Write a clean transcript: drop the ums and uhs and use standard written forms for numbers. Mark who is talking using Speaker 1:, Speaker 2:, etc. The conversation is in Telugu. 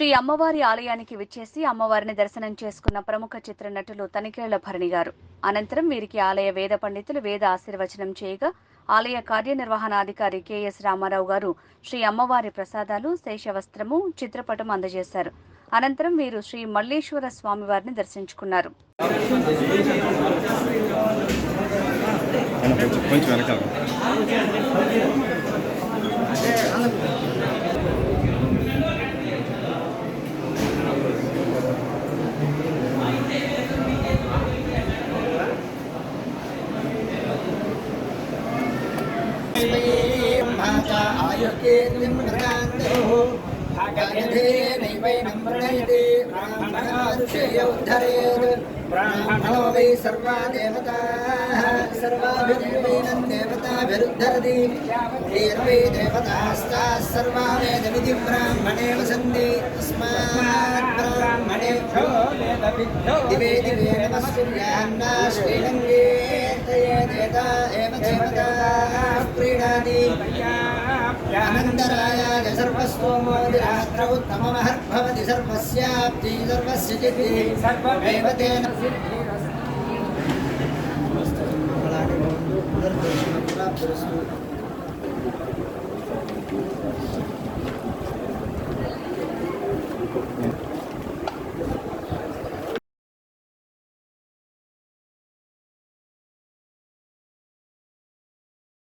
Speaker 1: శ్రీ అమ్మవారి ఆలయానికి విచ్చేసి అమ్మవారిని దర్శనం చేసుకున్న ప్రముఖ చిత్ర నటులు తనికేళ్ల భరణి గారు. అనంతరం వీరికి ఆలయ వేద పండితులు వేద ఆశీర్వచనం చేయగా ఆలయ కార్యనిర్వహణాధికారి కెఎస్ రామారావు గారు శ్రీ అమ్మవారి ప్రసాదాలు, శేషవస్త్రము, చిత్రపటం అందజేశారు. అనంతరం వీరు శ్రీ మల్లేశ్వర స్వామివారిని దర్శించుకున్నారు.
Speaker 2: ब्राह्मणो वै सर्वा देवताः सर्वाभिर्वैनं देवताभिरुद्धरति वै देवतास्ताः सर्वा वेदविधि ब्राह्मणे वसन्ति तस्मात् ब्राह्मणेभ्यो दिवे दिवे नमस्कुर्यान्ना श्रीरङ्गे तये देता एव देवताः प्रीणाति आनन्दरायाय सर्वस्तोमो रात्र उत्तममहर्भवति सर्वस्याप्ति सर्वस्य चित्तिः सर्वमेव तेन प्राप्तिरस्तु।